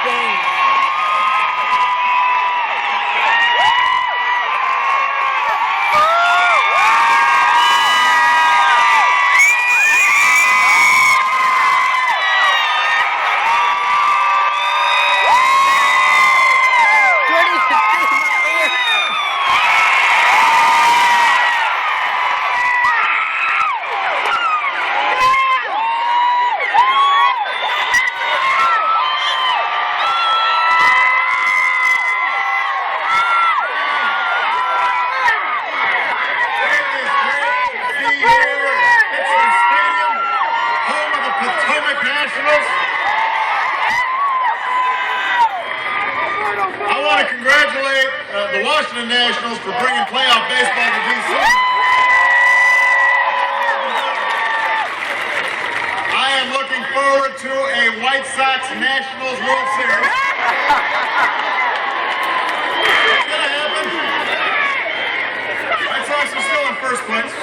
game. I want to congratulate the Washington Nationals for bringing playoff baseball to D.C. I am looking forward to a White Sox Nationals World Series. It's going to happen. White Sox are still in first place.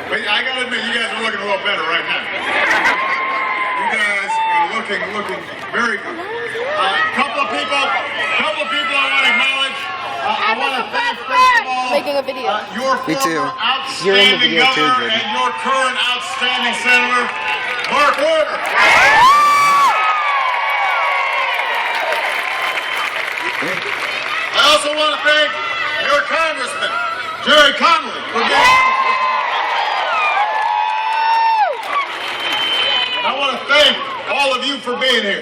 But I got to admit, you guys are looking a little better right now. You guys are looking very good. Couple of people I want to acknowledge. I want to thank, first of all, making a video. Your former outstanding governor and your current outstanding senator, Mark Warner. I also want to thank your congressman, Jerry Connolly, for being. I want to thank all of you for being here.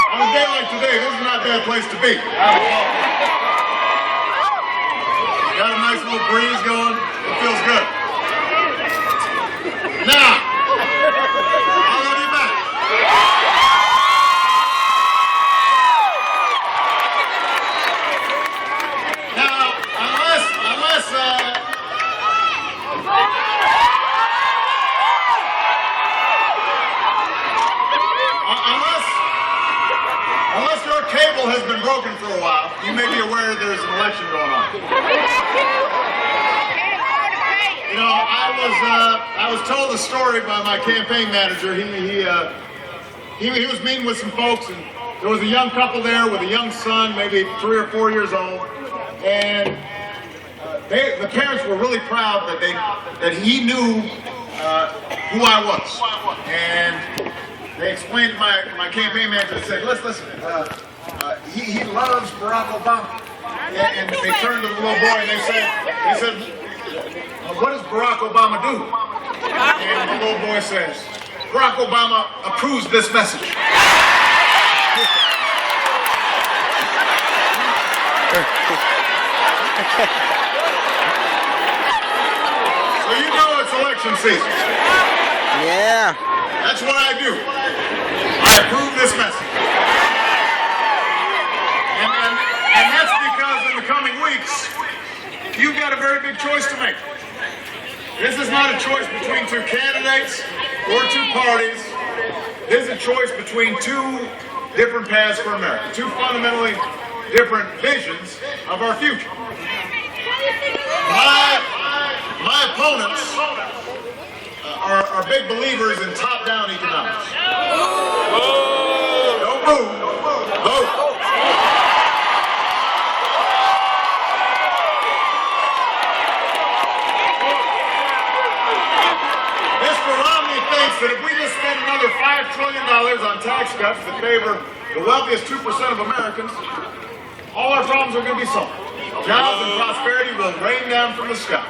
On a day like today, this is not a bad place to be. Got a nice little breeze going. It feels good. Now, I love you back. Now, unless your cable has been broken for a while, you may be aware there's an election going on. You know, I was told a story by my campaign manager. He was meeting with some folks, and there was a young couple there with a young son, maybe 3 or 4 years old, and the parents were really proud that he knew who I was, and they explained to my campaign manager and said, listen, he loves Barack Obama. And they turned to the little boy and they said, what does Barack Obama do? And the little boy says, Barack Obama approves this message. So you know it's election season. Yeah. That's what I do. I approve this message. And that's because in the coming weeks, you've got a very big choice to make. This is not a choice between two candidates or two parties. This is a choice between two different paths for America, two fundamentally different visions of our future. My opponents are big believers in top-down economics. Don't move. Vote. Mr. Romney thinks that if we just spend another $5 trillion on tax cuts that favor the wealthiest 2% of Americans, all our problems are going to be solved. Jobs and prosperity will rain down from the sky.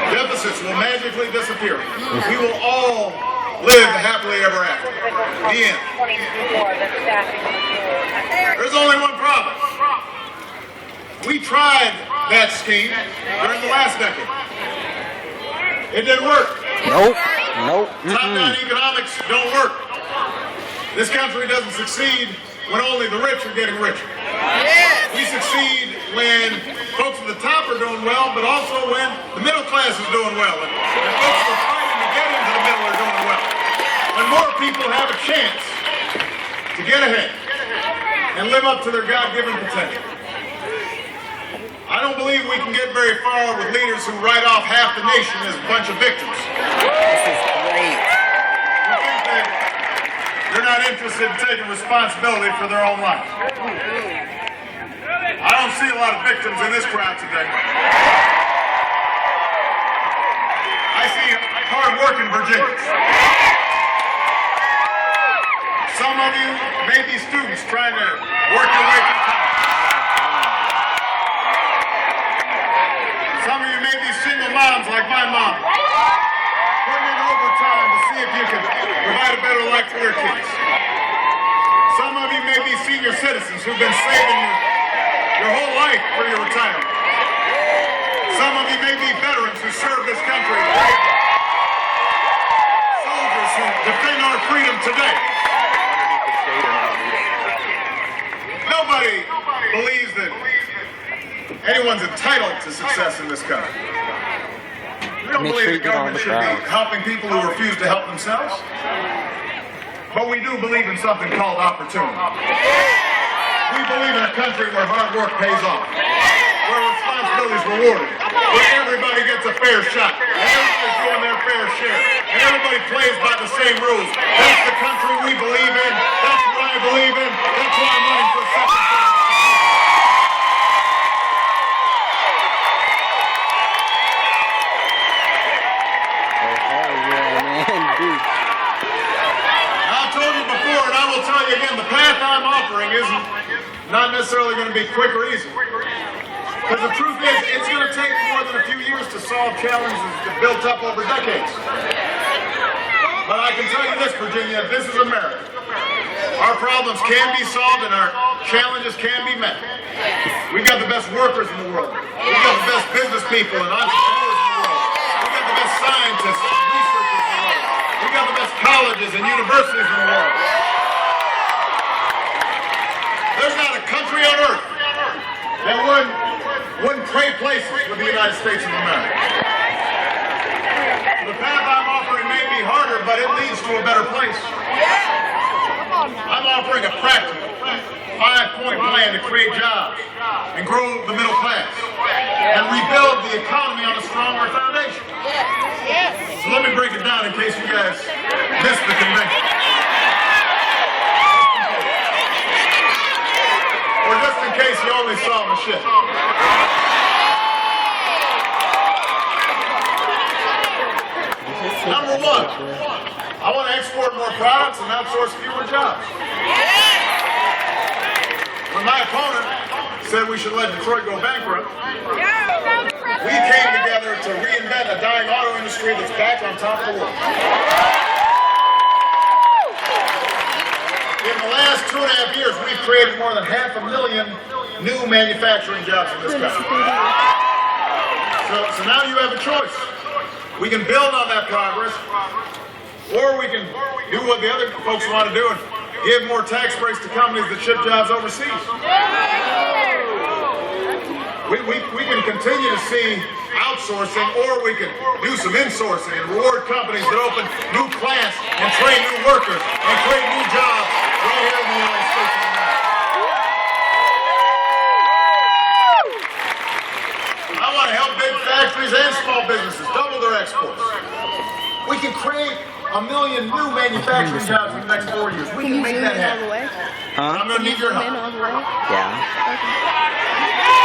Deficits will magically disappear. We will all live happily ever after. The end. There's only one problem. We tried that scheme during the last decade. It didn't work. Nope. Top-down economics don't work. This country doesn't succeed when only the rich are getting richer. We succeed when folks at the top are doing well, but also when the middle class is doing well, and folks who are fighting to get into the middle are doing well. When more people have a chance to get ahead and live up to their God-given potential. I don't believe we can get very far with leaders who write off half the nation as a bunch of victims. This is great. Who think that They're not interested in taking responsibility for their own life. I don't see a lot of victims in this crowd today. I see hard-working Virginians. Some of you may be students trying to work your way through college. Some of you may be single moms like my mom, putting in overtime to see if you can provide a better life for your kids. Some of you may be senior citizens who've been saving your whole life for your retirement. Some of you may be veterans who serve this country, soldiers who defend our freedom today. Nobody believes that anyone's entitled to success in this country. We don't believe the government should be helping people who refuse to help themselves. But we do believe in something called opportunity. We believe in a country where hard work pays off, where responsibility is rewarded, where everybody gets a fair shot, and everybody's doing their fair share, and everybody plays by the same rules. That's the country we believe in. That's what I believe in. That's why I'm running for second term. Again, the path I'm offering isn't not necessarily going to be quick or easy. Because the truth is, it's going to take more than a few years to solve challenges that built up over decades. But I can tell you this, Virginia, this is America. Our problems can be solved and our challenges can be met. We've got the best workers in the world. We've got the best business people and entrepreneurs in the world. We've got the best scientists and researchers in the world. We've got the best colleges and universities in the world. There's not a country on earth that wouldn't trade places with the United States of America. The path I'm offering may be harder, but it leads to a better place. I'm offering a practical, 5-point plan to create jobs and grow the middle class and rebuild the economy on a stronger foundation. So let me break it down in case you guys missed the convention. Or just in case you only saw the ship. Number one, I want to export more products and outsource fewer jobs. When my opponent said we should let Detroit go bankrupt, we came together to reinvent a dying auto industry that's back on top of the world. In the last 2.5 years, we've created more than 500,000 new manufacturing jobs in this country. So now you have a choice. We can build on that progress, or we can do what the other folks want to do and give more tax breaks to companies that ship jobs overseas. We can continue to see outsourcing, or we can do some insourcing and reward companies that open new plants and train new workers and create new jobs right here in the United States of America. I want to help big factories and small businesses double their exports. We can create 1 million new manufacturing jobs in the next 4 years. We can make that happen. I'm going to need your help. Yeah.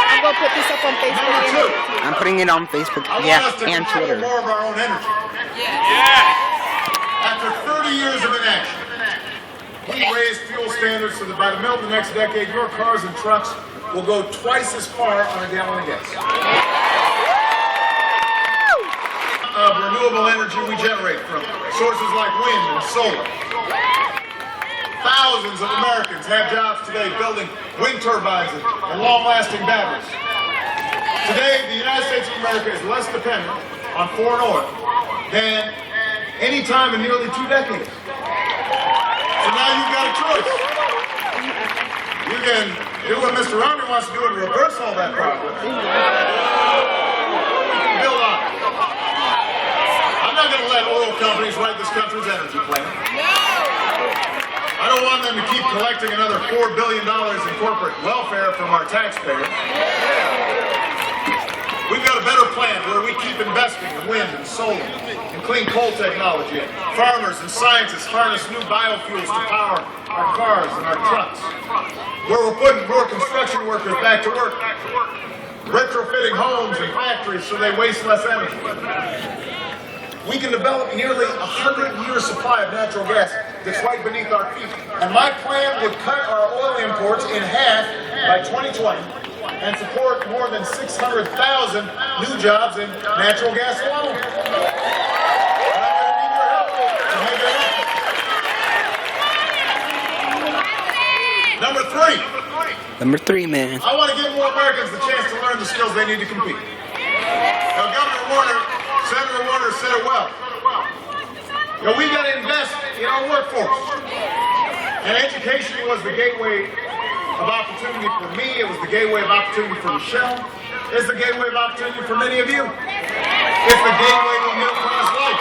I'm going to put this up on Facebook. Number two, I'm putting it on Facebook, and Twitter. More of our own energy. After 30 years of inaction, we raised fuel standards so that by the middle of the next decade, your cars and trucks will go twice as far on a gallon of gas. Of renewable energy we generate from sources like wind and solar. Thousands of Americans have jobs today building wind turbines and long-lasting batteries. Today, the United States of America is less dependent on foreign oil than any time in nearly 2 decades. So now you've got a choice. You can do what Mr. Romney wants to do and reverse all that progress. Or you can build on it. I'm not going to let oil companies write this country's energy plan. I don't want them to keep collecting another $4 billion in corporate welfare from our taxpayers. We've got a better plan where we keep investing in wind and solar and clean coal technology. And farmers and scientists harness new biofuels to power our cars and our trucks. Where we're putting more construction workers back to work. Retrofitting homes and factories so they waste less energy. We can develop nearly 100-year supply of natural gas that's right beneath our feet. And my plan would cut our oil imports in half by 2020 and support more than 600,000 new jobs in natural gas alone. And I'm going to need your help to make that happen. Number three, man. I want to give more Americans the chance to learn the skills they need to compete. Now, Senator Warner said it well. We got to invest in our workforce. And education was the gateway of opportunity for me. It was the gateway of opportunity for Michelle. It's the gateway of opportunity for many of you. It's the gateway to a middle-class life.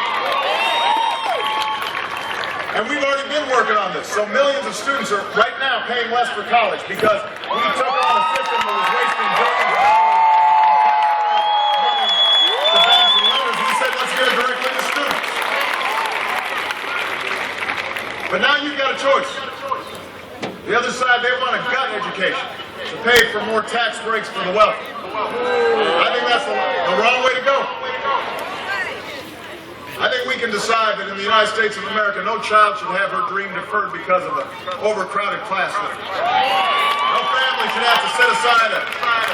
And we've already been working on this. So millions of students are right now paying less for college because we took on a system that was wasting billions of dollars to banks and lenders. We said, let's give it directly to students. But now you've got a choice. The other side, they want a gut education to pay for more tax breaks for the wealthy. I think that's the wrong way to go. I think we can decide that in the United States of America, no child should have her dream deferred because of an overcrowded classroom. No family should have to set aside a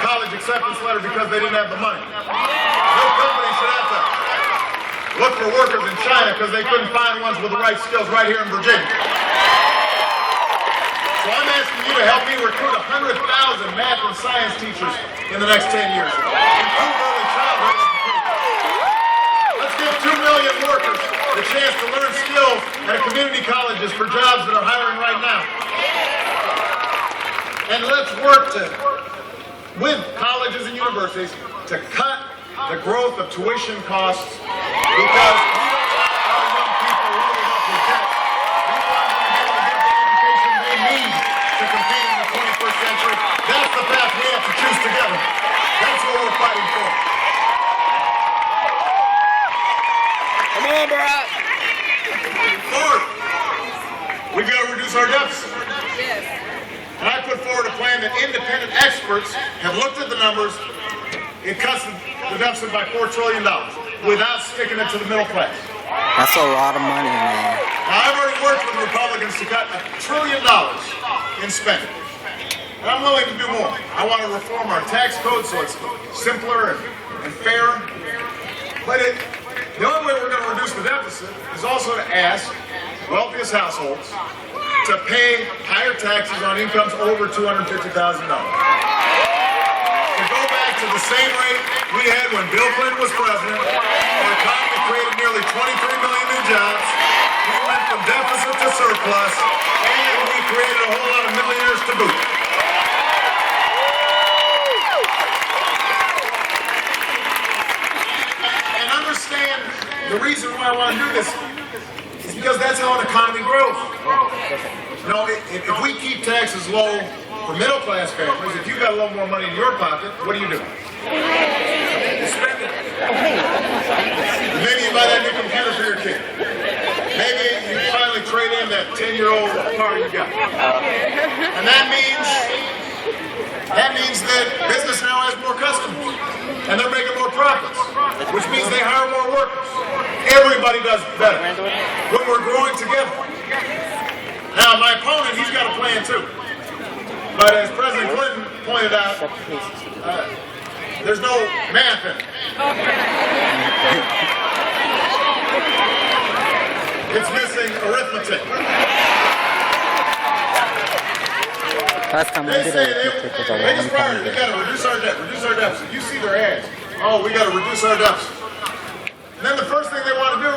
college acceptance letter because they didn't have the money. No company should have to look for workers in China because they couldn't find ones with the right skills right here in Virginia. So I'm asking you to help me recruit 100,000 math and science teachers in the next 10 years. Improve early childhood education. Let's give 2 million workers the chance to learn skills at community colleges for jobs that are hiring right now. And let's work with colleges and universities to cut the growth of tuition costs because we don't want our young people loaded up with debt. We want them to be able to get the education they need to compete in the 21st century. That's the path we have to choose together. That's what we're fighting for. Come on, Barack. Fourth, we've got to reduce our deficit. And I put forward a plan that independent experts have looked at the numbers. It cuts the deficit by $4 trillion without sticking it to the middle class. That's a lot of money, man. Now, I've already worked with Republicans to cut $1 trillion in spending. And I'm willing to do more. I want to reform our tax code so it's simpler and fairer. But the only way we're going to reduce the deficit is also to ask wealthiest households to pay higher taxes on incomes over $250,000. To go back to the same rate we had when Bill Clinton was president, our economy created nearly 23 million new jobs, we went from deficit to surplus, and we created a whole lot of millionaires to boot. And understand the reason why I want to do this is because that's how an economy grows. You know, if we keep taxes low for middle-class families, if you've got a little more money in your pocket, what do? You spend it. Maybe you buy that new computer for your kid. Maybe you finally trade in that 10-year-old car you got. And that means that business now has more customers. And they're making more profits, which means they hire more workers. Everybody does better when we're growing together. Now, my opponent, he's got a plan too. But as President Clinton pointed out, there's no math in it. It's missing arithmetic. Last time we They did say arithmetic was a they long just time we ago. got to reduce our debt, reduce our deficit. You see their ads. Oh, we got to reduce our deficit. And then the first thing they want to do